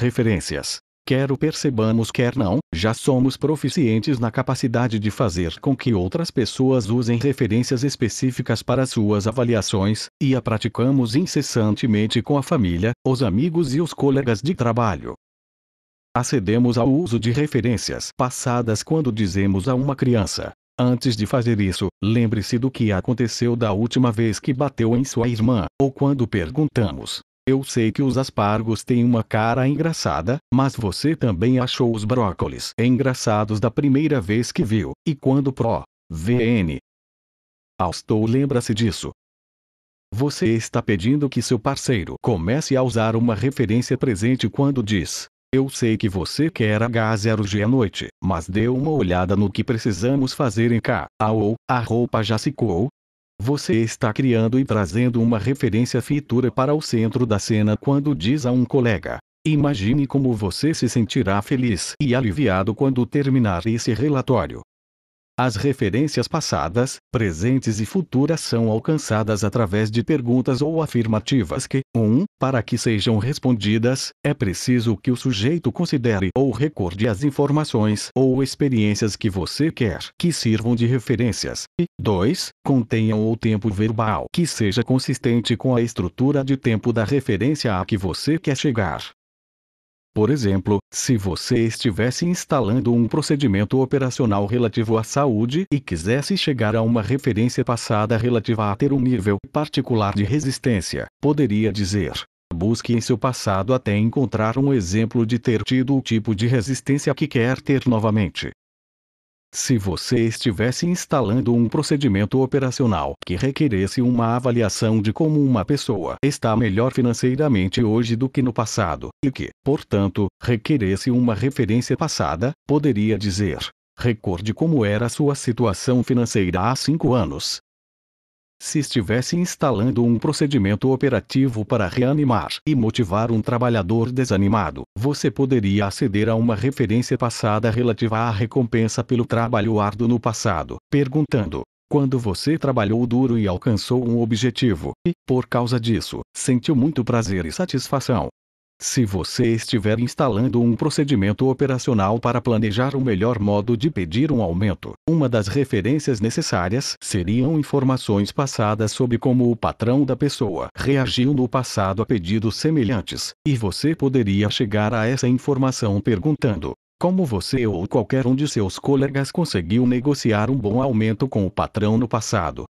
Referências. Quer o percebamos quer não, já somos proficientes na capacidade de fazer com que outras pessoas usem referências específicas para suas avaliações, e a praticamos incessantemente com a família, os amigos e os colegas de trabalho. Acedemos ao uso de referências passadas quando dizemos a uma criança: antes de fazer isso, lembre-se do que aconteceu da última vez que bateu em sua irmã, ou quando perguntamos: eu sei que os aspargos têm uma cara engraçada, mas você também achou os brócolis engraçados da primeira vez que viu, e quando VN. Austou lembra-se disso. Você está pedindo que seu parceiro comece a usar uma referência presente quando diz: eu sei que você quer H0G à noite, mas dê uma olhada no que precisamos fazer em cá, ou a roupa já secou. Você está criando e trazendo uma referência futura para o centro da cena quando diz a um colega: imagine como você se sentirá feliz e aliviado quando terminar esse relatório. As referências passadas, presentes e futuras são alcançadas através de perguntas ou afirmativas que, para que sejam respondidas, é preciso que o sujeito considere ou recorde as informações ou experiências que você quer que sirvam de referências, e 2, contenham o tempo verbal que seja consistente com a estrutura de tempo da referência a que você quer chegar. Por exemplo, se você estivesse instalando um procedimento operacional relativo à saúde e quisesse chegar a uma referência passada relativa a ter um nível particular de resistência, poderia dizer: busque em seu passado até encontrar um exemplo de ter tido o tipo de resistência que quer ter novamente. Se você estivesse instalando um procedimento operacional que requeresse uma avaliação de como uma pessoa está melhor financeiramente hoje do que no passado, e que, portanto, requeresse uma referência passada, poderia dizer: recorde como era sua situação financeira há 5 anos. Se estivesse instalando um procedimento operativo para reanimar e motivar um trabalhador desanimado, você poderia aceder a uma referência passada relativa à recompensa pelo trabalho árduo no passado, perguntando: quando você trabalhou duro e alcançou um objetivo, e, por causa disso, sentiu muito prazer e satisfação. Se você estiver instalando um procedimento operacional para planejar o melhor modo de pedir um aumento, uma das referências necessárias seriam informações passadas sobre como o patrão da pessoa reagiu no passado a pedidos semelhantes, e você poderia chegar a essa informação perguntando: como você ou qualquer um de seus colegas conseguiu negociar um bom aumento com o patrão no passado?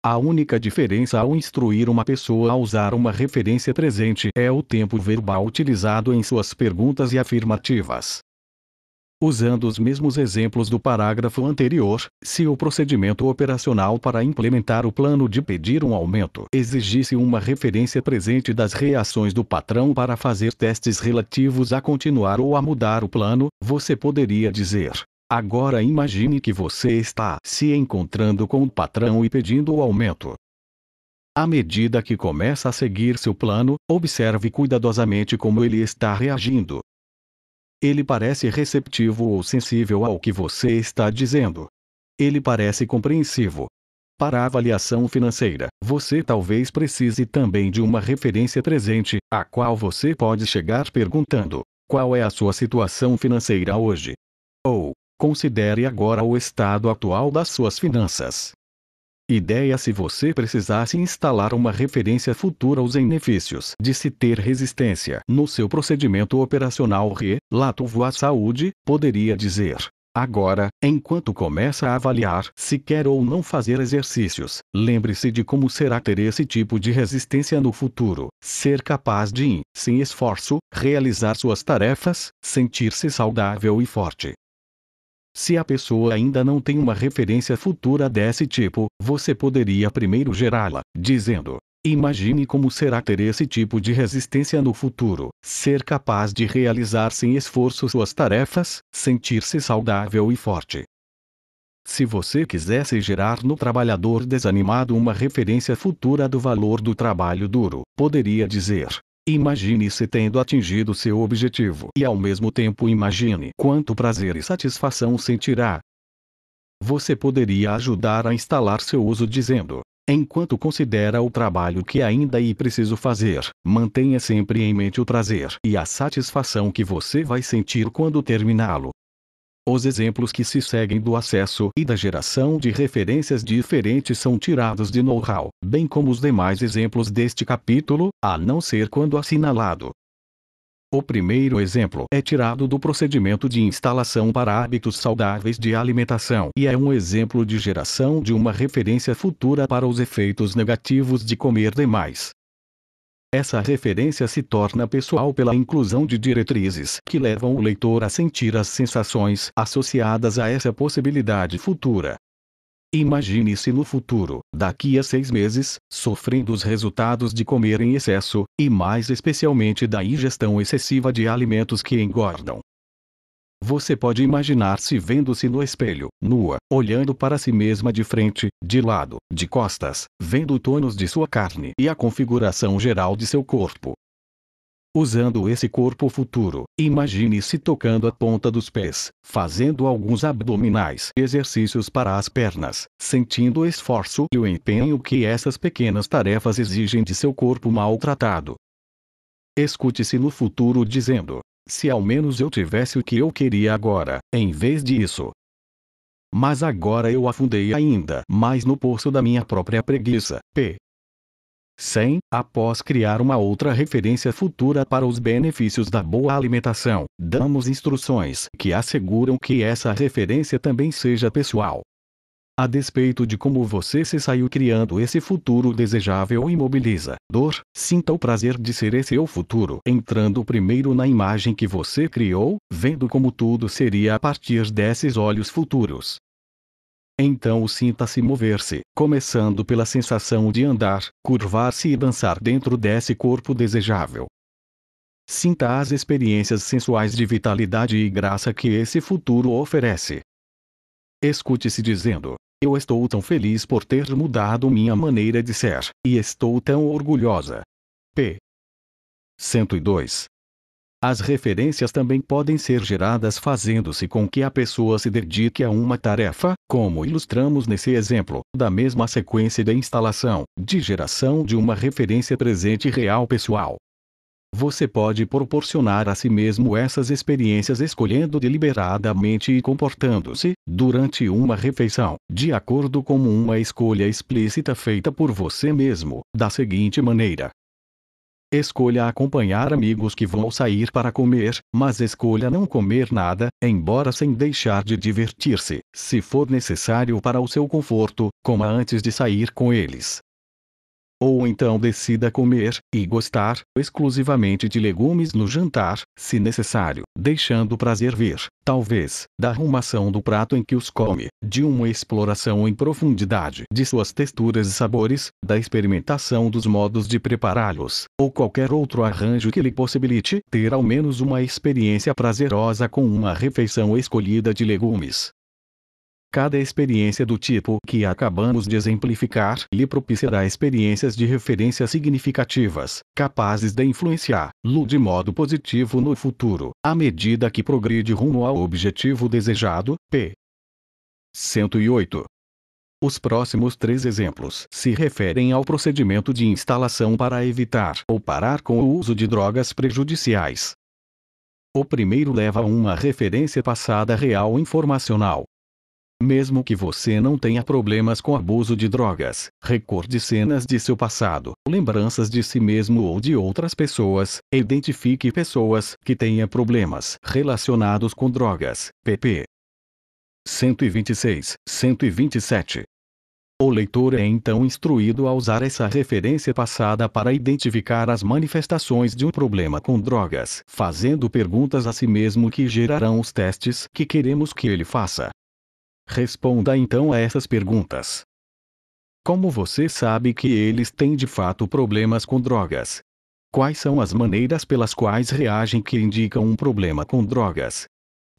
A única diferença ao instruir uma pessoa a usar uma referência presente é o tempo verbal utilizado em suas perguntas e afirmativas. Usando os mesmos exemplos do parágrafo anterior, se o procedimento operacional para implementar o plano de pedir um aumento exigisse uma referência presente das reações do patrão para fazer testes relativos a continuar ou a mudar o plano, você poderia dizer: agora imagine que você está se encontrando com o patrão e pedindo o aumento. À medida que começa a seguir seu plano, observe cuidadosamente como ele está reagindo. Ele parece receptivo ou sensível ao que você está dizendo. Ele parece compreensivo. Para a avaliação financeira, você talvez precise também de uma referência presente, a qual você pode chegar perguntando: qual é a sua situação financeira hoje? Ou: considere agora o estado atual das suas finanças. Ideia se você precisasse instalar uma referência futura aos benefícios de se ter resistência no seu procedimento operacional relativo à saúde, poderia dizer: agora, enquanto começa a avaliar se quer ou não fazer exercícios, lembre-se de como será ter esse tipo de resistência no futuro, ser capaz de, sem esforço, realizar suas tarefas, sentir-se saudável e forte. Se a pessoa ainda não tem uma referência futura desse tipo, você poderia primeiro gerá-la, dizendo: imagine como será ter esse tipo de resistência no futuro, ser capaz de realizar sem esforço suas tarefas, sentir-se saudável e forte. Se você quisesse gerar no trabalhador desanimado uma referência futura do valor do trabalho duro, poderia dizer: imagine-se tendo atingido seu objetivo e ao mesmo tempo imagine quanto prazer e satisfação sentirá. Você poderia ajudar a instalar seu uso dizendo: Enquanto considera o trabalho que ainda é preciso fazer, mantenha sempre em mente o prazer e a satisfação que você vai sentir quando terminá-lo. Os exemplos que se seguem do acesso e da geração de referências diferentes são tirados de know-how, bem como os demais exemplos deste capítulo, a não ser quando assinalado. O primeiro exemplo é tirado do procedimento de instalação para hábitos saudáveis de alimentação e é um exemplo de geração de uma referência futura para os efeitos negativos de comer demais. Essa referência se torna pessoal pela inclusão de diretrizes que levam o leitor a sentir as sensações associadas a essa possibilidade futura. Imagine-se no futuro, daqui a 6 meses, sofrendo os resultados de comer em excesso, e mais especialmente da ingestão excessiva de alimentos que engordam. Você pode imaginar-se vendo-se no espelho, nua, olhando para si mesma de frente, de lado, de costas, vendo o tônus de sua carne e a configuração geral de seu corpo. Usando esse corpo futuro, imagine-se tocando a ponta dos pés, fazendo alguns abdominais e exercícios para as pernas, sentindo o esforço e o empenho que essas pequenas tarefas exigem de seu corpo maltratado. Escute-se no futuro dizendo: se ao menos eu tivesse o que eu queria agora, em vez disso. Mas agora eu afundei ainda mais no poço da minha própria preguiça. P. 100. Após criar uma outra referência futura para os benefícios da boa alimentação, damos instruções que asseguram que essa referência também seja pessoal. A despeito de como você se saiu criando esse futuro desejável imobilizador, sinta o prazer de ser esse seu futuro entrando primeiro na imagem que você criou, vendo como tudo seria a partir desses olhos futuros. Então sinta-se mover-se, começando pela sensação de andar, curvar-se e dançar dentro desse corpo desejável. Sinta as experiências sensuais de vitalidade e graça que esse futuro oferece. Escute-se dizendo: eu estou tão feliz por ter mudado minha maneira de ser, e estou tão orgulhosa. P. 102. As referências também podem ser geradas fazendo-se com que a pessoa se dedique a uma tarefa, como ilustramos nesse exemplo, da mesma sequência de instalação, de geração de uma referência presente real pessoal. Você pode proporcionar a si mesmo essas experiências escolhendo deliberadamente e comportando-se, durante uma refeição, de acordo com uma escolha explícita feita por você mesmo, da seguinte maneira. Escolha acompanhar amigos que vão sair para comer, mas escolha não comer nada, embora sem deixar de divertir-se, se for necessário para o seu conforto, coma antes de sair com eles. Ou então decida comer, e gostar, exclusivamente de legumes no jantar, se necessário, deixando o prazer vir, talvez, da arrumação do prato em que os come, de uma exploração em profundidade de suas texturas e sabores, da experimentação dos modos de prepará-los, ou qualquer outro arranjo que lhe possibilite ter ao menos uma experiência prazerosa com uma refeição escolhida de legumes. Cada experiência do tipo que acabamos de exemplificar lhe propiciará experiências de referência significativas, capazes de influenciá-lo de modo positivo no futuro, à medida que progride rumo ao objetivo desejado. P. 108. Os próximos 3 exemplos se referem ao procedimento de instalação para evitar ou parar com o uso de drogas prejudiciais. O primeiro leva a uma referência passada real informacional. Mesmo que você não tenha problemas com abuso de drogas, recorde cenas de seu passado, lembranças de si mesmo ou de outras pessoas, e identifique pessoas que tenham problemas relacionados com drogas. pp. 126, 127. O leitor é então instruído a usar essa referência passada para identificar as manifestações de um problema com drogas, fazendo perguntas a si mesmo que gerarão os testes que queremos que ele faça. Responda então a essas perguntas. Como você sabe que eles têm de fato problemas com drogas? Quais são as maneiras pelas quais reagem que indicam um problema com drogas?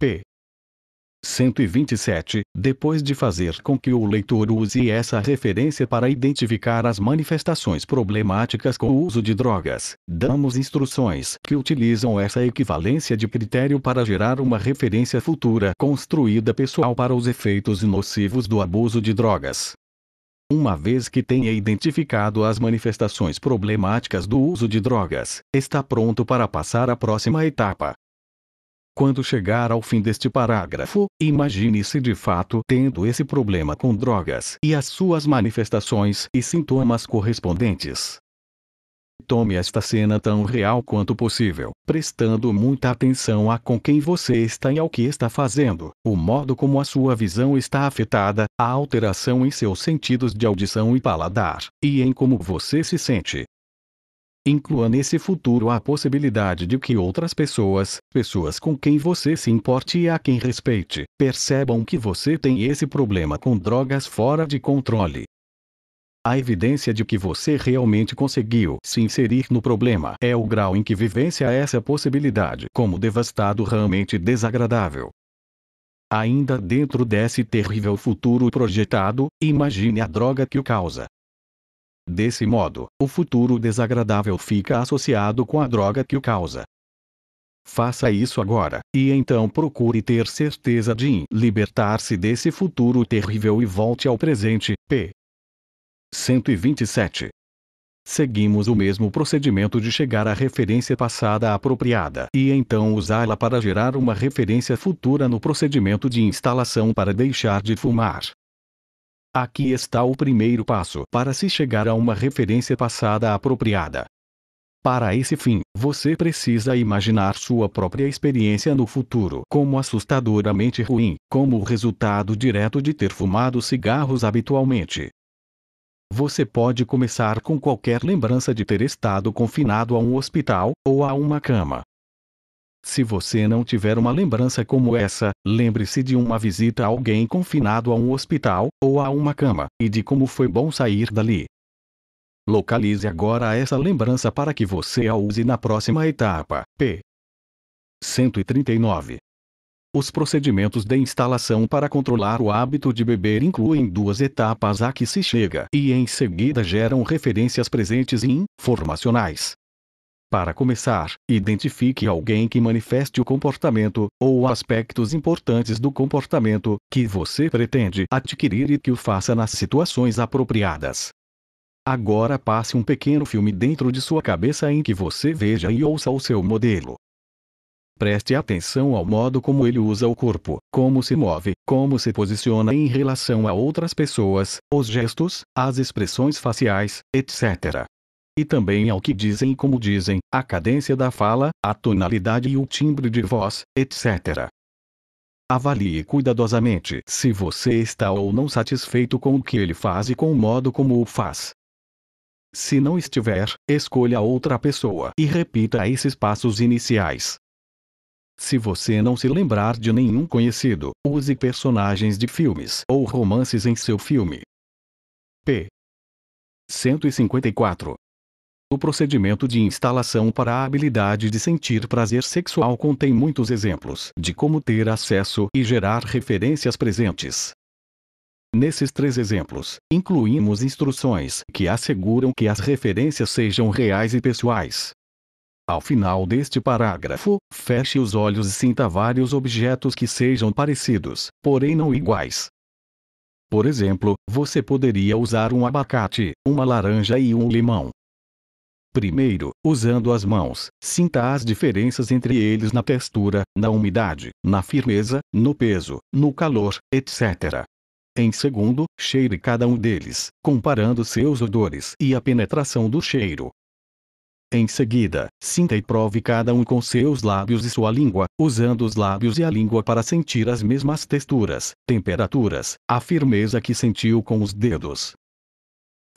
P. 127. Depois de fazer com que o leitor use essa referência para identificar as manifestações problemáticas com o uso de drogas, damos instruções que utilizam essa equivalência de critério para gerar uma referência futura construída pessoal para os efeitos nocivos do abuso de drogas. Uma vez que tenha identificado as manifestações problemáticas do uso de drogas, está pronto para passar à próxima etapa. Quando chegar ao fim deste parágrafo, imagine-se de fato tendo esse problema com drogas e as suas manifestações e sintomas correspondentes. Tome esta cena tão real quanto possível, prestando muita atenção a com quem você está e ao que está fazendo, o modo como a sua visão está afetada, a alteração em seus sentidos de audição e paladar, e em como você se sente. Inclua nesse futuro a possibilidade de que outras pessoas com quem você se importe e a quem respeite, percebam que você tem esse problema com drogas fora de controle. A evidência de que você realmente conseguiu se inserir no problema é o grau em que vivencia essa possibilidade como devastadoramente desagradável. Ainda dentro desse terrível futuro projetado, imagine a droga que o causa. Desse modo, o futuro desagradável fica associado com a droga que o causa. Faça isso agora, e então procure ter certeza de libertar-se desse futuro terrível e volte ao presente. P. 127. Seguimos o mesmo procedimento de chegar à referência passada apropriada e então usá-la para gerar uma referência futura no procedimento de instalação para deixar de fumar. Aqui está o primeiro passo para se chegar a uma referência passada apropriada. Para esse fim, você precisa imaginar sua própria experiência no futuro como assustadoramente ruim, como o resultado direto de ter fumado cigarros habitualmente. Você pode começar com qualquer lembrança de ter estado confinado a um hospital, ou a uma cama. Se você não tiver uma lembrança como essa, lembre-se de uma visita a alguém confinado a um hospital, ou a uma cama, e de como foi bom sair dali. Localize agora essa lembrança para que você a use na próxima etapa. P. 139. Os procedimentos de instalação para controlar o hábito de beber incluem duas etapas a que se chega e em seguida geram referências presentes e informacionais. Para começar, identifique alguém que manifeste o comportamento, ou aspectos importantes do comportamento, que você pretende adquirir e que o faça nas situações apropriadas. Agora passe um pequeno filme dentro de sua cabeça em que você veja e ouça o seu modelo. Preste atenção ao modo como ele usa o corpo, como se move, como se posiciona em relação a outras pessoas, os gestos, as expressões faciais, etc. E também ao que dizem e como dizem, a cadência da fala, a tonalidade e o timbre de voz, etc. Avalie cuidadosamente se você está ou não satisfeito com o que ele faz e com o modo como o faz. Se não estiver, escolha outra pessoa e repita esses passos iniciais. Se você não se lembrar de nenhum conhecido, use personagens de filmes ou romances em seu filme. P. 154. O procedimento de instalação para a habilidade de sentir prazer sexual contém muitos exemplos de como ter acesso e gerar referências presentes. Nesses 3 exemplos, incluímos instruções que asseguram que as referências sejam reais e pessoais. Ao final deste parágrafo, feche os olhos e sinta vários objetos que sejam parecidos, porém não iguais. Por exemplo, você poderia usar um abacate, uma laranja e um limão. Primeiro, usando as mãos, sinta as diferenças entre eles na textura, na umidade, na firmeza, no peso, no calor, etc. Em segundo, cheire cada um deles, comparando seus odores e a penetração do cheiro. Em seguida, sinta e prove cada um com seus lábios e sua língua, usando os lábios e a língua para sentir as mesmas texturas, temperaturas, a firmeza que sentiu com os dedos.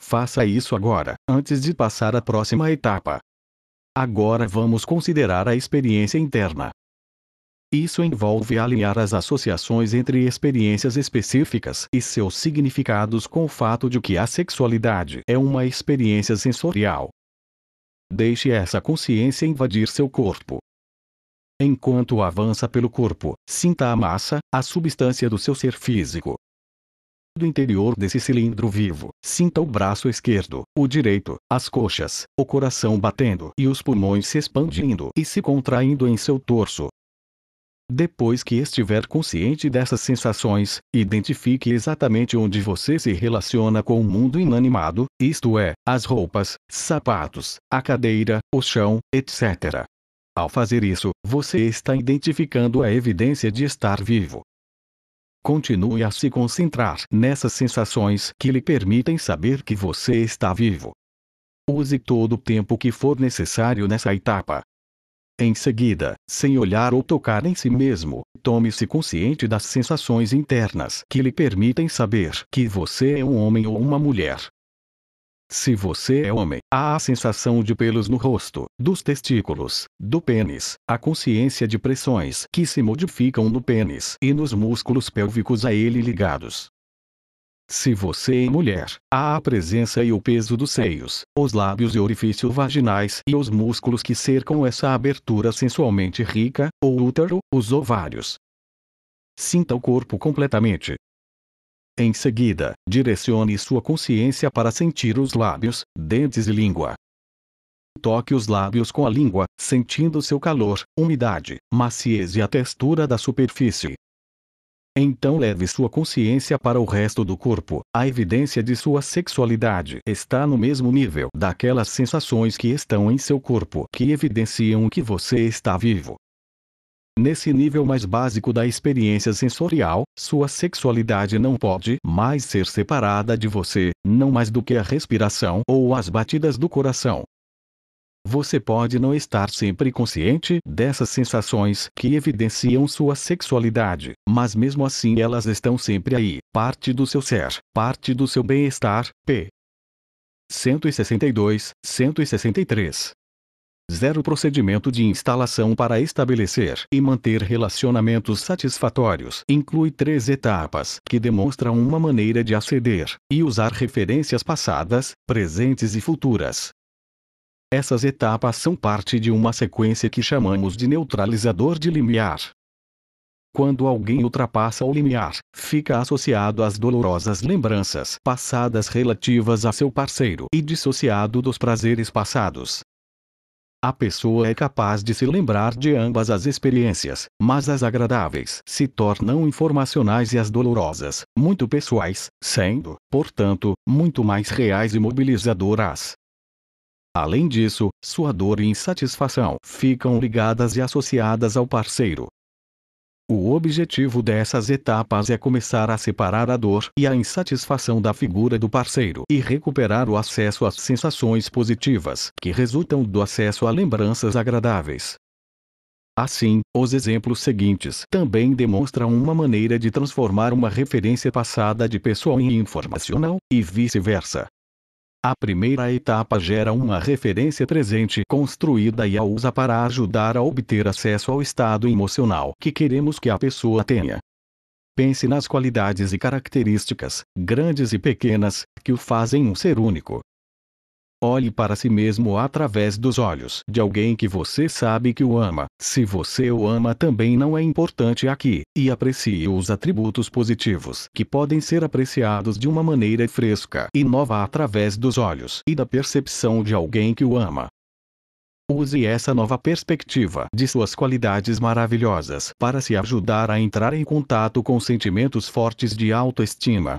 Faça isso agora, antes de passar à próxima etapa. Agora vamos considerar a experiência interna. Isso envolve alinhar as associações entre experiências específicas e seus significados com o fato de que a sexualidade é uma experiência sensorial. Deixe essa consciência invadir seu corpo. Enquanto avança pelo corpo, sinta a massa, a substância do seu ser físico. Do interior desse cilindro vivo, sinta o braço esquerdo, o direito, as coxas, o coração batendo e os pulmões se expandindo e se contraindo em seu torso. Depois que estiver consciente dessas sensações, identifique exatamente onde você se relaciona com o mundo inanimado, isto é, as roupas, sapatos, a cadeira, o chão, etc. Ao fazer isso, você está identificando a evidência de estar vivo. Continue a se concentrar nessas sensações que lhe permitem saber que você está vivo. Use todo o tempo que for necessário nessa etapa. Em seguida, sem olhar ou tocar em si mesmo, tome-se consciente das sensações internas que lhe permitem saber que você é um homem ou uma mulher. Se você é homem, há a sensação de pelos no rosto, dos testículos, do pênis, a consciência de pressões que se modificam no pênis e nos músculos pélvicos a ele ligados. Se você é mulher, há a presença e o peso dos seios, os lábios e orifícios vaginais e os músculos que cercam essa abertura sensualmente rica, o útero, os ovários. Sinta o corpo completamente. Em seguida, direcione sua consciência para sentir os lábios, dentes e língua. Toque os lábios com a língua, sentindo seu calor, umidade, maciez e a textura da superfície. Então leve sua consciência para o resto do corpo. A evidência de sua sexualidade está no mesmo nível daquelas sensações que estão em seu corpo que evidenciam que você está vivo. Nesse nível mais básico da experiência sensorial, sua sexualidade não pode mais ser separada de você, não mais do que a respiração ou as batidas do coração. Você pode não estar sempre consciente dessas sensações que evidenciam sua sexualidade, mas mesmo assim elas estão sempre aí, parte do seu ser, parte do seu bem-estar. P. 162, 163. 0 Procedimento de instalação para estabelecer e manter relacionamentos satisfatórios inclui 3 etapas que demonstram uma maneira de aceder e usar referências passadas, presentes e futuras. Essas etapas são parte de uma sequência que chamamos de neutralizador de limiar. Quando alguém ultrapassa o limiar, fica associado às dolorosas lembranças passadas relativas a seu parceiro e dissociado dos prazeres passados. A pessoa é capaz de se lembrar de ambas as experiências, mas as agradáveis se tornam informacionais e as dolorosas, muito pessoais, sendo, portanto, muito mais reais e mobilizadoras. Além disso, sua dor e insatisfação ficam ligadas e associadas ao parceiro. O objetivo dessas etapas é começar a separar a dor e a insatisfação da figura do parceiro e recuperar o acesso às sensações positivas que resultam do acesso a lembranças agradáveis. Assim, os exemplos seguintes também demonstram uma maneira de transformar uma referência passada de pessoal em informacional, e vice-versa. A primeira etapa gera uma referência presente construída e a usa para ajudar a obter acesso ao estado emocional que queremos que a pessoa tenha. Pense nas qualidades e características, grandes e pequenas, que o fazem um ser único. Olhe para si mesmo através dos olhos de alguém que você sabe que o ama. Se você o ama também não é importante aqui, e aprecie os atributos positivos que podem ser apreciados de uma maneira fresca e nova através dos olhos e da percepção de alguém que o ama. Use essa nova perspectiva de suas qualidades maravilhosas para se ajudar a entrar em contato com sentimentos fortes de autoestima.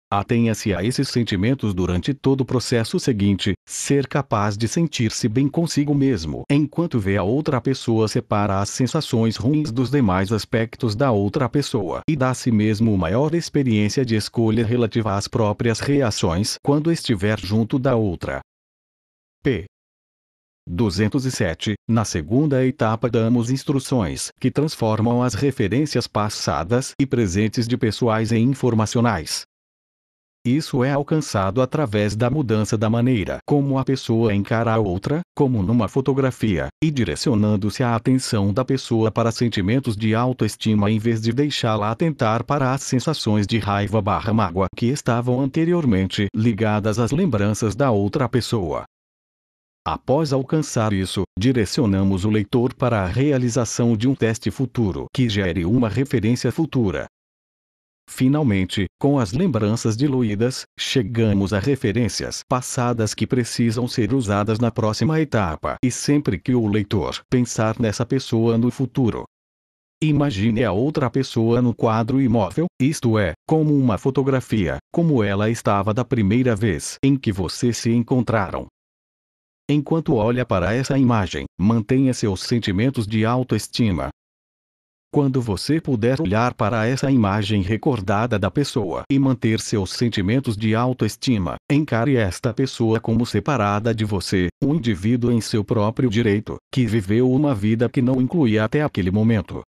Atenha-se a esses sentimentos durante todo o processo seguinte, ser capaz de sentir-se bem consigo mesmo enquanto vê a outra pessoa separa as sensações ruins dos demais aspectos da outra pessoa e dá a si mesmo maior experiência de escolha relativa às próprias reações quando estiver junto da outra. P. 207. Na segunda etapa damos instruções que transformam as referências passadas e presentes de pessoais em informacionais. Isso é alcançado através da mudança da maneira como a pessoa encara a outra, como numa fotografia, e direcionando-se a atenção da pessoa para sentimentos de autoestima em vez de deixá-la atentar para as sensações de raiva/mágoa que estavam anteriormente ligadas às lembranças da outra pessoa. Após alcançar isso, direcionamos o leitor para a realização de um teste futuro que gere uma referência futura. Finalmente, com as lembranças diluídas, chegamos a referências passadas que precisam ser usadas na próxima etapa e sempre que o leitor pensar nessa pessoa no futuro. Imagine a outra pessoa no quadro imóvel, isto é, como uma fotografia, como ela estava da primeira vez em que vocês se encontraram. Enquanto olha para essa imagem, mantenha seus sentimentos de autoestima. Quando você puder olhar para essa imagem recordada da pessoa e manter seus sentimentos de autoestima, encare esta pessoa como separada de você, um indivíduo em seu próprio direito, que viveu uma vida que não incluía até aquele momento.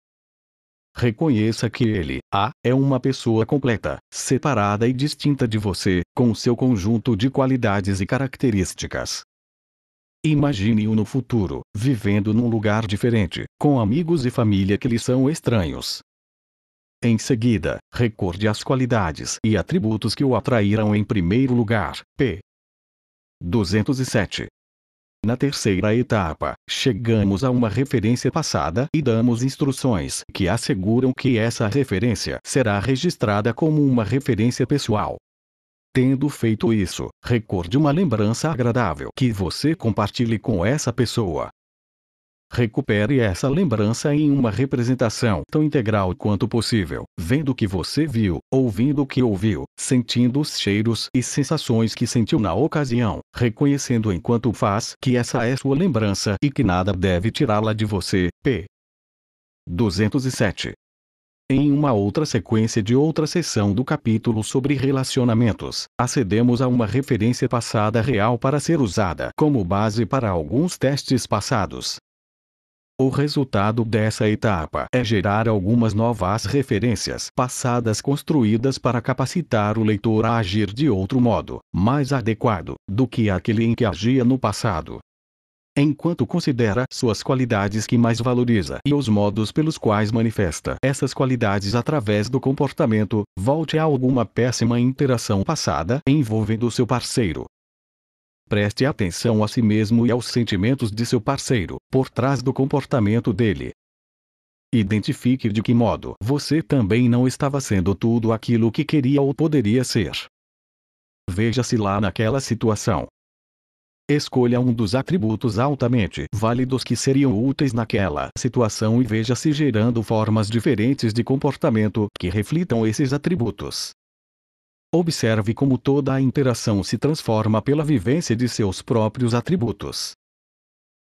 Reconheça que ele, é uma pessoa completa, separada e distinta de você, com seu conjunto de qualidades e características. Imagine-o no futuro, vivendo num lugar diferente, com amigos e família que lhe são estranhos. Em seguida, recorde as qualidades e atributos que o atraíram em primeiro lugar. P. 207. Na terceira etapa, chegamos a uma referência passada e damos instruções que asseguram que essa referência será registrada como uma referência pessoal. Tendo feito isso, recorde uma lembrança agradável que você compartilhe com essa pessoa. Recupere essa lembrança em uma representação tão integral quanto possível, vendo o que você viu, ouvindo o que ouviu, sentindo os cheiros e sensações que sentiu na ocasião, reconhecendo enquanto faz que essa é sua lembrança e que nada deve tirá-la de você. P. 207. Em uma outra sequência de outra sessão do capítulo sobre relacionamentos, acedemos a uma referência passada real para ser usada como base para alguns testes passados. O resultado dessa etapa é gerar algumas novas referências passadas construídas para capacitar o leitor a agir de outro modo, mais adequado, do que aquele em que agia no passado. Enquanto considera suas qualidades que mais valoriza e os modos pelos quais manifesta essas qualidades através do comportamento, volte a alguma péssima interação passada envolvendo seu parceiro. Preste atenção a si mesmo e aos sentimentos de seu parceiro, por trás do comportamento dele. Identifique de que modo você também não estava sendo tudo aquilo que queria ou poderia ser. Veja-se lá naquela situação. Escolha um dos atributos altamente válidos que seriam úteis naquela situação e veja-se gerando formas diferentes de comportamento que reflitam esses atributos. Observe como toda a interação se transforma pela vivência de seus próprios atributos.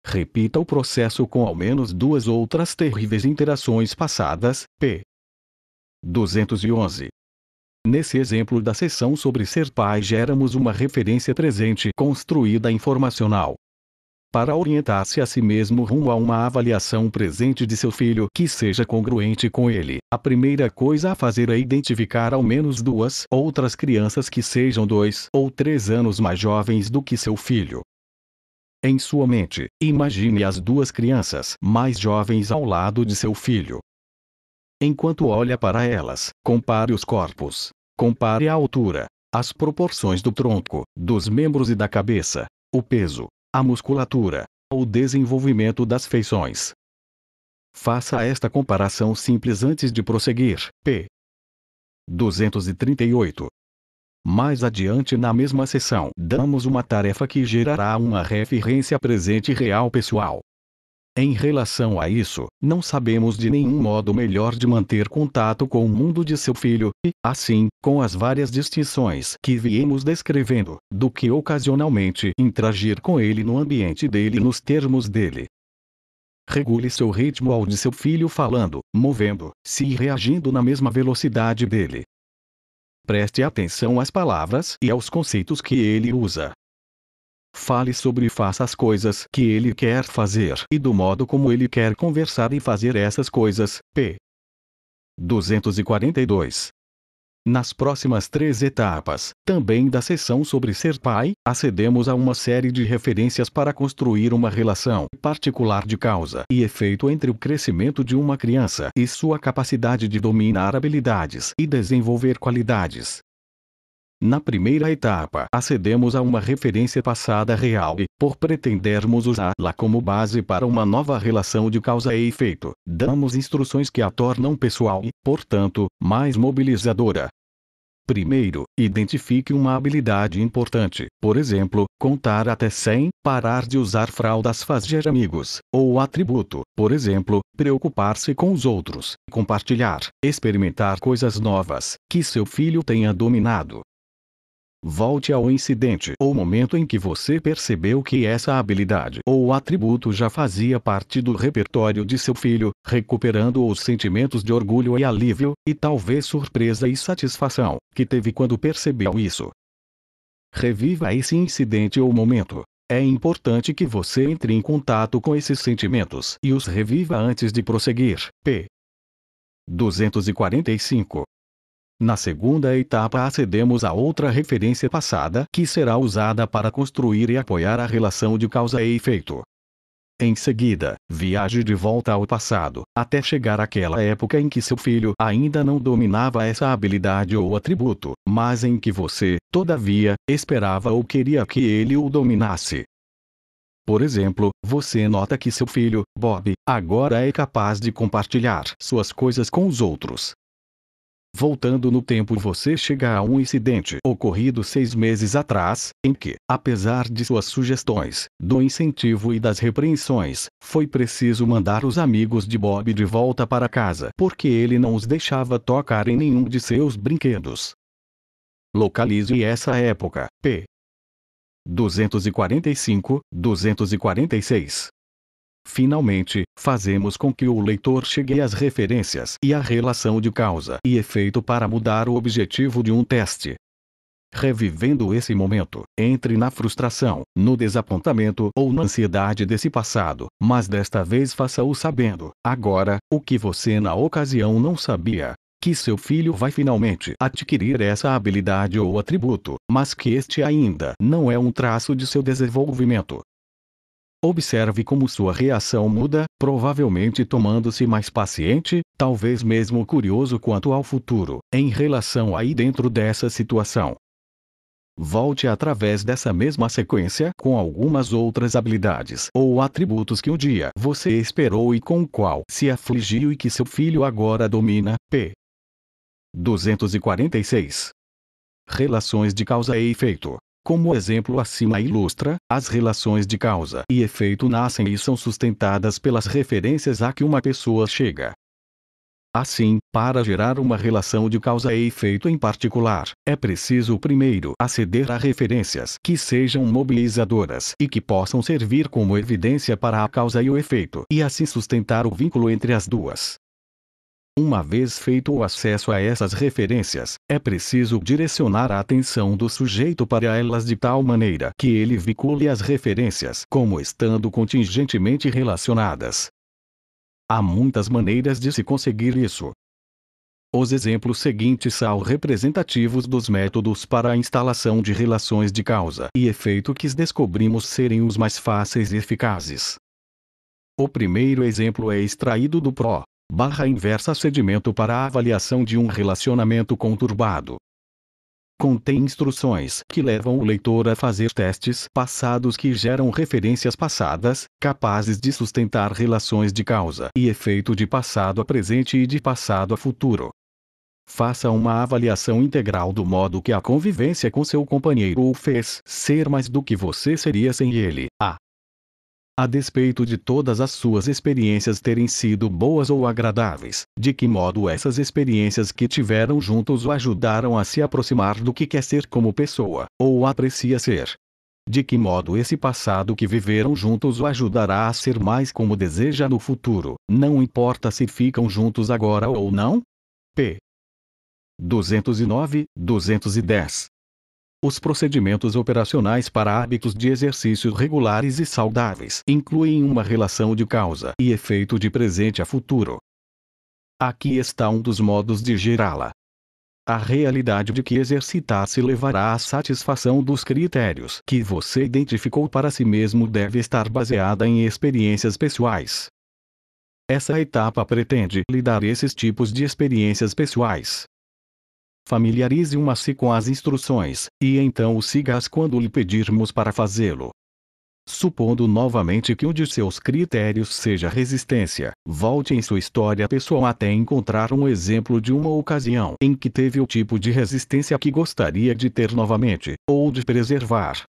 Repita o processo com ao menos duas outras terríveis interações passadas. P. 211. Nesse exemplo da sessão sobre ser pai geramos uma referência presente construída informacional. Para orientar-se a si mesmo rumo a uma avaliação presente de seu filho que seja congruente com ele, a primeira coisa a fazer é identificar ao menos duas outras crianças que sejam 2 ou 3 anos mais jovens do que seu filho. Em sua mente, imagine as duas crianças mais jovens ao lado de seu filho. Enquanto olha para elas, compare os corpos. Compare a altura, as proporções do tronco, dos membros e da cabeça, o peso, a musculatura, o desenvolvimento das feições. Faça esta comparação simples antes de prosseguir. P. 238. Mais adiante na mesma sessão, damos uma tarefa que gerará uma referência presente real pessoal. Em relação a isso, não sabemos de nenhum modo melhor de manter contato com o mundo de seu filho, e, assim, com as várias distinções que viemos descrevendo, do que ocasionalmente interagir com ele no ambiente dele nos termos dele. Regule seu ritmo ao de seu filho falando, movendo-se e reagindo na mesma velocidade dele. Preste atenção às palavras e aos conceitos que ele usa. Fale sobre e faça as coisas que ele quer fazer e do modo como ele quer conversar e fazer essas coisas. P. 242. Nas próximas 3 etapas, também da sessão sobre ser pai, acedemos a uma série de referências para construir uma relação particular de causa e efeito entre o crescimento de uma criança e sua capacidade de dominar habilidades e desenvolver qualidades. Na primeira etapa, acedemos a uma referência passada real e, por pretendermos usá-la como base para uma nova relação de causa e efeito, damos instruções que a tornam pessoal e, portanto, mais mobilizadora. Primeiro, identifique uma habilidade importante, por exemplo, contar até 100, parar de usar fraldas, fazer amigos, ou atributo, por exemplo, preocupar-se com os outros, compartilhar, experimentar coisas novas, que seu filho tenha dominado. Volte ao incidente ou momento em que você percebeu que essa habilidade ou atributo já fazia parte do repertório de seu filho, recuperando os sentimentos de orgulho e alívio, e talvez surpresa e satisfação, que teve quando percebeu isso. Reviva esse incidente ou momento. É importante que você entre em contato com esses sentimentos e os reviva antes de prosseguir. P. 245. Na segunda etapa acedemos a outra referência passada que será usada para construir e apoiar a relação de causa e efeito. Em seguida, viaje de volta ao passado, até chegar àquela época em que seu filho ainda não dominava essa habilidade ou atributo, mas em que você, todavia, esperava ou queria que ele o dominasse. Por exemplo, você nota que seu filho, Bob, agora é capaz de compartilhar suas coisas com os outros. Voltando no tempo, você chega a um incidente ocorrido 6 meses atrás, em que, apesar de suas sugestões, do incentivo e das repreensões, foi preciso mandar os amigos de Bob de volta para casa porque ele não os deixava tocar em nenhum de seus brinquedos. Localize essa época. P. 245, 246. Finalmente, fazemos com que o leitor chegue às referências e à relação de causa e efeito para mudar o objetivo de um teste. Revivendo esse momento, entre na frustração, no desapontamento ou na ansiedade desse passado, mas desta vez faça-o sabendo, agora, o que você na ocasião não sabia. Que seu filho vai finalmente adquirir essa habilidade ou atributo, mas que este ainda não é um traço de seu desenvolvimento. Observe como sua reação muda, provavelmente tomando-se mais paciente, talvez mesmo curioso quanto ao futuro, em relação a ir dentro dessa situação. Volte através dessa mesma sequência com algumas outras habilidades ou atributos que um dia você esperou e com o qual se afligiu e que seu filho agora domina. P. 246. Relações de causa e efeito. Como o exemplo acima ilustra, as relações de causa e efeito nascem e são sustentadas pelas referências a que uma pessoa chega. Assim, para gerar uma relação de causa e efeito em particular, é preciso primeiro aceder a referências que sejam mobilizadoras e que possam servir como evidência para a causa e o efeito, e assim sustentar o vínculo entre as duas. Uma vez feito o acesso a essas referências, é preciso direcionar a atenção do sujeito para elas de tal maneira que ele vincule as referências como estando contingentemente relacionadas. Há muitas maneiras de se conseguir isso. Os exemplos seguintes são representativos dos métodos para a instalação de relações de causa e efeito que descobrimos serem os mais fáceis e eficazes. O primeiro exemplo é extraído do Pro/inversa sedimento para a avaliação de um relacionamento conturbado. Contém instruções que levam o leitor a fazer testes passados que geram referências passadas, capazes de sustentar relações de causa e efeito de passado a presente e de passado a futuro. Faça uma avaliação integral do modo que a convivência com seu companheiro o fez ser mais do que você seria sem ele. A despeito de todas as suas experiências terem sido boas ou agradáveis, de que modo essas experiências que tiveram juntos o ajudaram a se aproximar do que quer ser como pessoa, ou aprecia ser. De que modo esse passado que viveram juntos o ajudará a ser mais como deseja no futuro, não importa se ficam juntos agora ou não? P. 209, 210. Os procedimentos operacionais para hábitos de exercícios regulares e saudáveis incluem uma relação de causa e efeito de presente a futuro. Aqui está um dos modos de gerá-la. A realidade de que exercitar-se levará à satisfação dos critérios que você identificou para si mesmo deve estar baseada em experiências pessoais. Essa etapa pretende lhe dar esses tipos de experiências pessoais. Familiarize-se com as instruções, e então siga-as quando lhe pedirmos para fazê-lo. Supondo novamente que um de seus critérios seja resistência, volte em sua história pessoal até encontrar um exemplo de uma ocasião em que teve o tipo de resistência que gostaria de ter novamente, ou de preservar.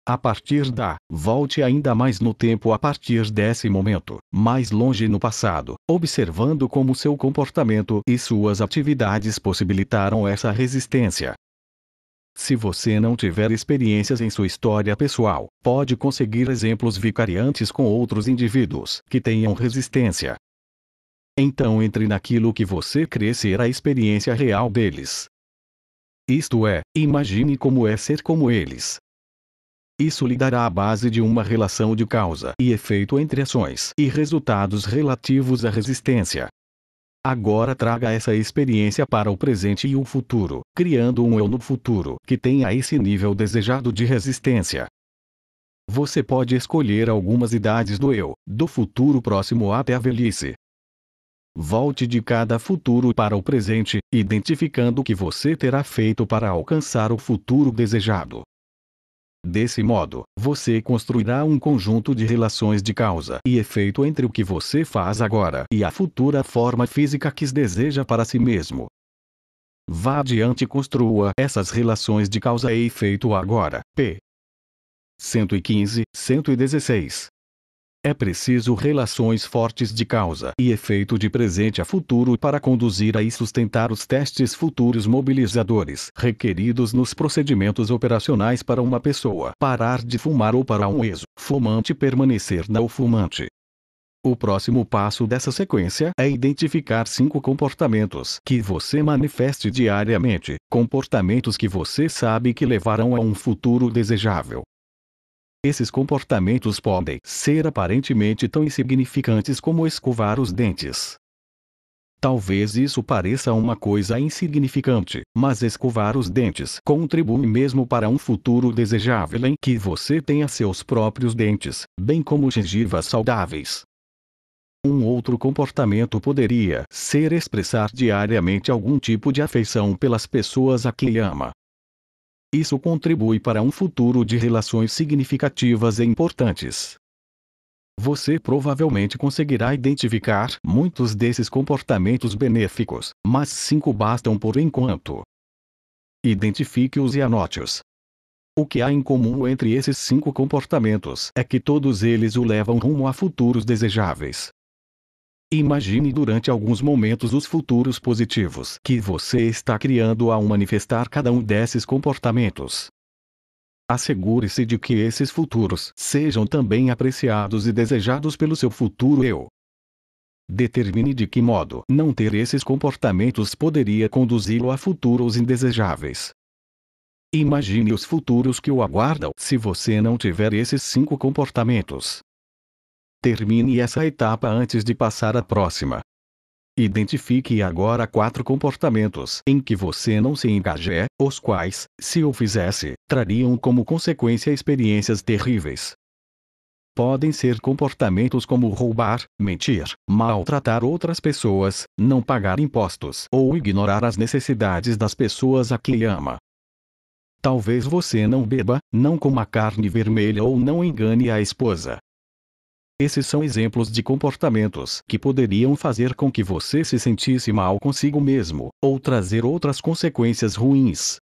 A partir da, volte ainda mais no tempo a partir desse momento, mais longe no passado, observando como seu comportamento e suas atividades possibilitaram essa resistência. Se você não tiver experiências em sua história pessoal, pode conseguir exemplos vicariantes com outros indivíduos que tenham resistência. Então entre naquilo que você crê ser a experiência real deles. Isto é, imagine como é ser como eles. Isso lhe dará a base de uma relação de causa e efeito entre ações e resultados relativos à resistência. Agora traga essa experiência para o presente e o futuro, criando um eu no futuro que tenha esse nível desejado de resistência. Você pode escolher algumas idades do eu, do futuro próximo até a velhice. Volte de cada futuro para o presente, identificando o que você terá feito para alcançar o futuro desejado. Desse modo, você construirá um conjunto de relações de causa e efeito entre o que você faz agora e a futura forma física que deseja para si mesmo. Vá adiante e construa essas relações de causa e efeito agora. P. 115, 116. É preciso relações fortes de causa e efeito de presente a futuro para conduzir a e sustentar os testes futuros mobilizadores requeridos nos procedimentos operacionais para uma pessoa parar de fumar ou para um ex-fumante permanecer não fumante. O próximo passo dessa sequência é identificar 5 comportamentos que você manifeste diariamente, comportamentos que você sabe que levarão a um futuro desejável. Esses comportamentos podem ser aparentemente tão insignificantes como escovar os dentes. Talvez isso pareça uma coisa insignificante, mas escovar os dentes contribui mesmo para um futuro desejável em que você tenha seus próprios dentes, bem como gengivas saudáveis. Um outro comportamento poderia ser expressar diariamente algum tipo de afeição pelas pessoas a quem ama. Isso contribui para um futuro de relações significativas e importantes. Você provavelmente conseguirá identificar muitos desses comportamentos benéficos, mas 5 bastam por enquanto. Identifique-os e anote-os. O que há em comum entre esses 5 comportamentos é que todos eles o levam rumo a futuros desejáveis. Imagine durante alguns momentos os futuros positivos que você está criando ao manifestar cada um desses comportamentos. Assegure-se de que esses futuros sejam também apreciados e desejados pelo seu futuro eu. Determine de que modo não ter esses comportamentos poderia conduzi-lo a futuros indesejáveis. Imagine os futuros que o aguardam se você não tiver esses 5 comportamentos. Termine essa etapa antes de passar à próxima. Identifique agora 4 comportamentos em que você não se engaje, os quais, se o fizesse, trariam como consequência experiências terríveis. Podem ser comportamentos como roubar, mentir, maltratar outras pessoas, não pagar impostos ou ignorar as necessidades das pessoas a quem ama. Talvez você não beba, não coma carne vermelha ou não engane a esposa. Esses são exemplos de comportamentos que poderiam fazer com que você se sentisse mal consigo mesmo, ou trazer outras consequências ruins.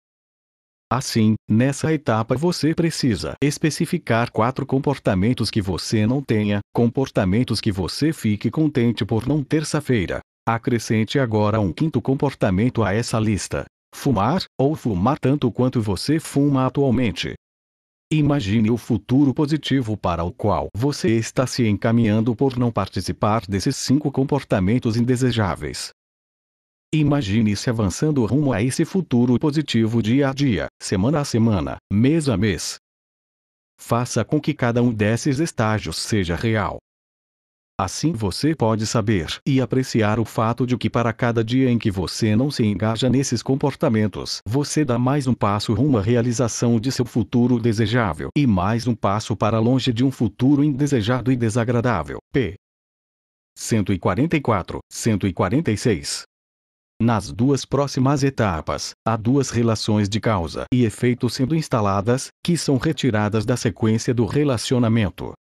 Assim, nessa etapa você precisa especificar 4 comportamentos que você não tenha, comportamentos que você fique contente por não terça-feira. Acrescente agora um 5º comportamento a essa lista: fumar, ou fumar tanto quanto você fuma atualmente. Imagine o futuro positivo para o qual você está se encaminhando por não participar desses 5 comportamentos indesejáveis. Imagine-se avançando rumo a esse futuro positivo dia a dia, semana a semana, mês a mês. Faça com que cada um desses estágios seja real. Assim você pode saber e apreciar o fato de que para cada dia em que você não se engaja nesses comportamentos, você dá mais um passo rumo à realização de seu futuro desejável e mais um passo para longe de um futuro indesejado e desagradável. P. 144, 146. Nas duas próximas etapas, há duas relações de causa e efeito sendo instaladas, que são retiradas da sequência do relacionamento.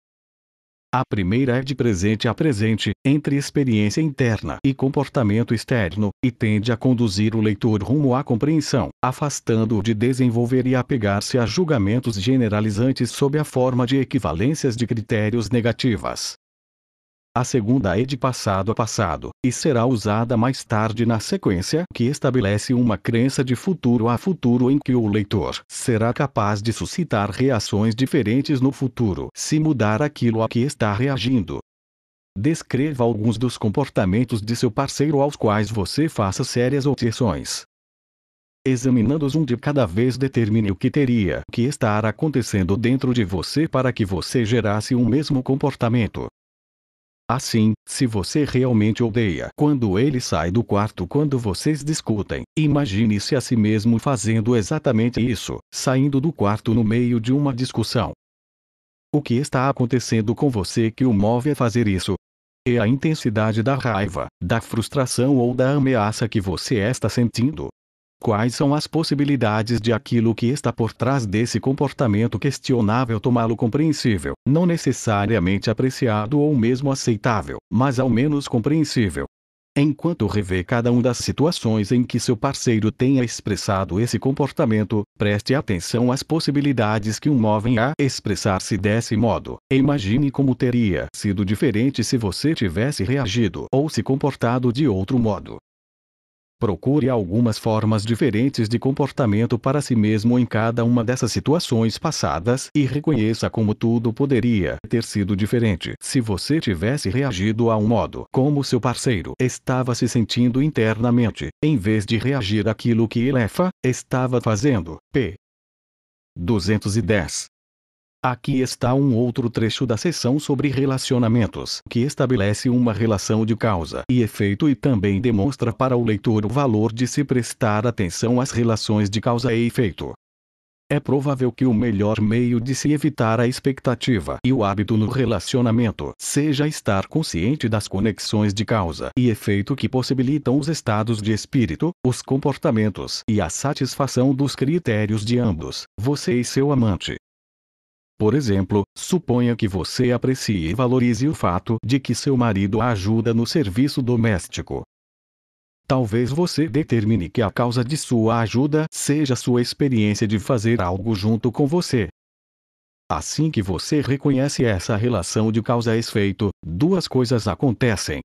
A primeira é de presente a presente, entre experiência interna e comportamento externo, e tende a conduzir o leitor rumo à compreensão, afastando-o de desenvolver e apegar-se a julgamentos generalizantes sob a forma de equivalências de critérios negativas. A segunda é de passado a passado, e será usada mais tarde na sequência, que estabelece uma crença de futuro a futuro em que o leitor será capaz de suscitar reações diferentes no futuro, se mudar aquilo a que está reagindo. Descreva alguns dos comportamentos de seu parceiro aos quais você faça sérias objeções. Examinando-os um de cada vez, determine o que teria que estar acontecendo dentro de você para que você gerasse o mesmo comportamento. Assim, se você realmente odeia quando ele sai do quarto quando vocês discutem, imagine-se a si mesmo fazendo exatamente isso, saindo do quarto no meio de uma discussão. O que está acontecendo com você que o move a fazer isso? É a intensidade da raiva, da frustração ou da ameaça que você está sentindo? Quais são as possibilidades de aquilo que está por trás desse comportamento questionável tomá-lo compreensível, não necessariamente apreciado ou mesmo aceitável, mas ao menos compreensível? Enquanto revê cada uma das situações em que seu parceiro tenha expressado esse comportamento, preste atenção às possibilidades que o movem a expressar-se desse modo. Imagine como teria sido diferente se você tivesse reagido ou se comportado de outro modo. Procure algumas formas diferentes de comportamento para si mesmo em cada uma dessas situações passadas e reconheça como tudo poderia ter sido diferente se você tivesse reagido a um modo como seu parceiro estava se sentindo internamente, em vez de reagir àquilo que ele estava fazendo. P. 210. Aqui está um outro trecho da seção sobre relacionamentos, que estabelece uma relação de causa e efeito e também demonstra para o leitor o valor de se prestar atenção às relações de causa e efeito. É provável que o melhor meio de se evitar a expectativa e o hábito no relacionamento seja estar consciente das conexões de causa e efeito que possibilitam os estados de espírito, os comportamentos e a satisfação dos critérios de ambos, você e seu amante. Por exemplo, suponha que você aprecie e valorize o fato de que seu marido a ajuda no serviço doméstico. Talvez você determine que a causa de sua ajuda seja sua experiência de fazer algo junto com você. Assim que você reconhece essa relação de causa e efeito, duas coisas acontecem.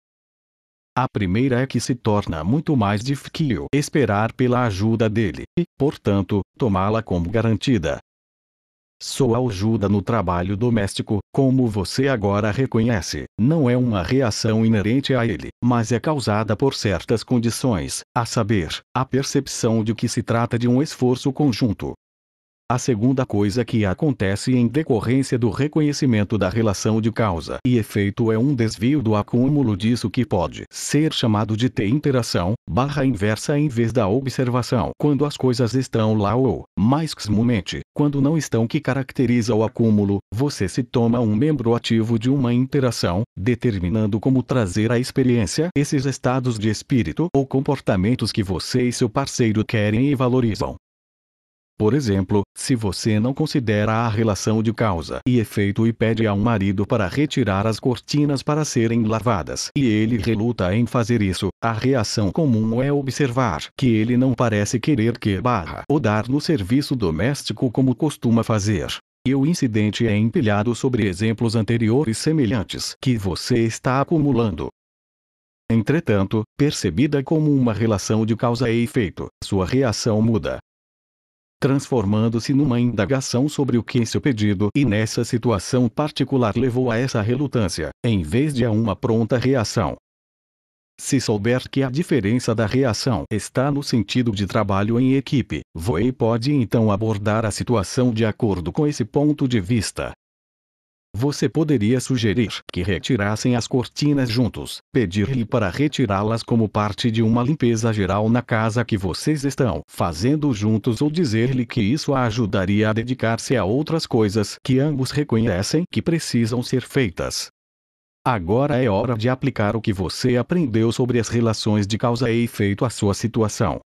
A primeira é que se torna muito mais difícil esperar pela ajuda dele e, portanto, tomá-la como garantida. Sua ajuda no trabalho doméstico, como você agora reconhece, não é uma reação inerente a ele, mas é causada por certas condições, a saber, a percepção de que se trata de um esforço conjunto. A segunda coisa que acontece em decorrência do reconhecimento da relação de causa e efeito é um desvio do acúmulo disso que pode ser chamado de interação, inversa em vez da observação quando as coisas estão lá ou, mais comumente, quando não estão, que caracteriza o acúmulo. Você se toma um membro ativo de uma interação, determinando como trazer à experiência esses estados de espírito ou comportamentos que você e seu parceiro querem e valorizam. Por exemplo, se você não considera a relação de causa e efeito e pede a um marido para retirar as cortinas para serem lavadas e ele reluta em fazer isso, a reação comum é observar que ele não parece querer ou dar no serviço doméstico como costuma fazer. E o incidente é empilhado sobre exemplos anteriores semelhantes que você está acumulando. Entretanto, percebida como uma relação de causa e efeito, sua reação muda, transformando-se numa indagação sobre o que seu pedido e nessa situação particular levou a essa relutância, em vez de a uma pronta reação. Se souber que a diferença da reação está no sentido de trabalho em equipe, você pode então abordar a situação de acordo com esse ponto de vista. Você poderia sugerir que retirassem as cortinas juntos, pedir-lhe para retirá-las como parte de uma limpeza geral na casa que vocês estão fazendo juntos ou dizer-lhe que isso a ajudaria a dedicar-se a outras coisas que ambos reconhecem que precisam ser feitas. Agora é hora de aplicar o que você aprendeu sobre as relações de causa e efeito à sua situação.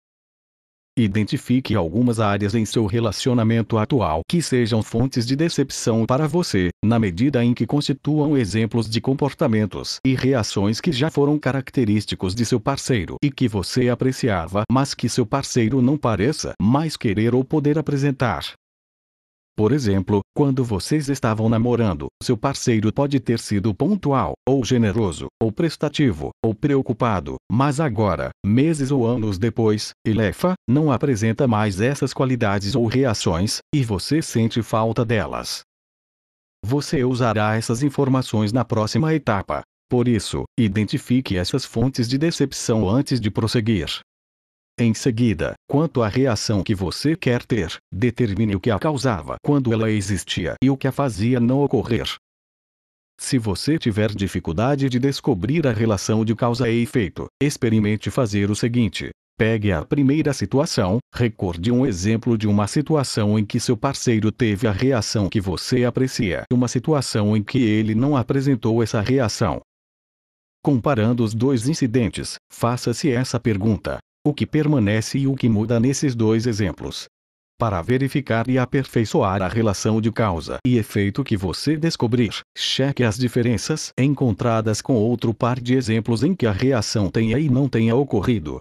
Identifique algumas áreas em seu relacionamento atual que sejam fontes de decepção para você, na medida em que constituam exemplos de comportamentos e reações que já foram característicos de seu parceiro e que você apreciava, mas que seu parceiro não pareça mais querer ou poder apresentar. Por exemplo, quando vocês estavam namorando, seu parceiro pode ter sido pontual, ou generoso, ou prestativo, ou preocupado, mas agora, meses ou anos depois, não apresenta mais essas qualidades ou reações, e você sente falta delas. Você usará essas informações na próxima etapa. Por isso, identifique essas fontes de decepção antes de prosseguir. Em seguida, quanto à reação que você quer ter, determine o que a causava quando ela existia e o que a fazia não ocorrer. Se você tiver dificuldade de descobrir a relação de causa e efeito, experimente fazer o seguinte: pegue a primeira situação, recorde um exemplo de uma situação em que seu parceiro teve a reação que você aprecia e uma situação em que ele não apresentou essa reação. Comparando os dois incidentes, faça-se essa pergunta: o que permanece e o que muda nesses dois exemplos? Para verificar e aperfeiçoar a relação de causa e efeito que você descobrir, cheque as diferenças encontradas com outro par de exemplos em que a reação tenha e não tenha ocorrido.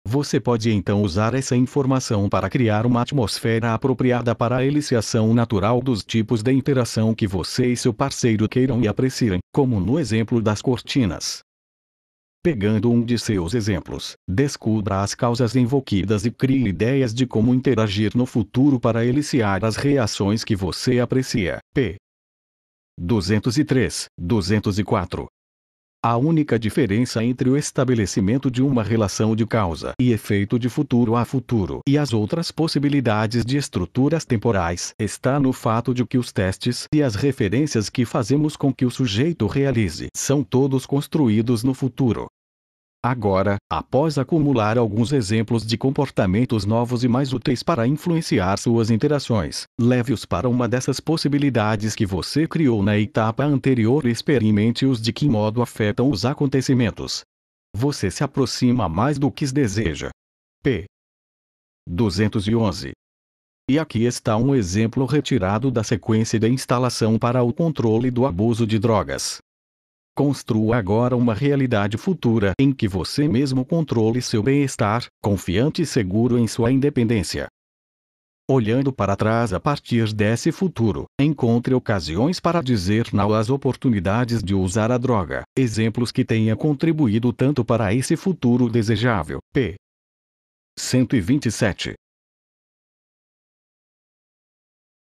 Você pode então usar essa informação para criar uma atmosfera apropriada para a eliciação natural dos tipos de interação que você e seu parceiro queiram e apreciem, como no exemplo das cortinas. Pegando um de seus exemplos, descubra as causas envolvidas e crie ideias de como interagir no futuro para eliciar as reações que você aprecia. P. 203, 204. A única diferença entre o estabelecimento de uma relação de causa e efeito de futuro a futuro e as outras possibilidades de estruturas temporais está no fato de que os testes e as referências que fazemos com que o sujeito realize são todos construídos no futuro. Agora, após acumular alguns exemplos de comportamentos novos e mais úteis para influenciar suas interações, leve-os para uma dessas possibilidades que você criou na etapa anterior e experimente-os de que modo afetam os acontecimentos. Você se aproxima mais do que deseja. P. 211. E aqui está um exemplo retirado da sequência de instalação para o controle do abuso de drogas. Construa agora uma realidade futura em que você mesmo controle seu bem-estar, confiante e seguro em sua independência. Olhando para trás a partir desse futuro, encontre ocasiões para dizer não às oportunidades de usar a droga, exemplos que tenha contribuído tanto para esse futuro desejável. P. 127.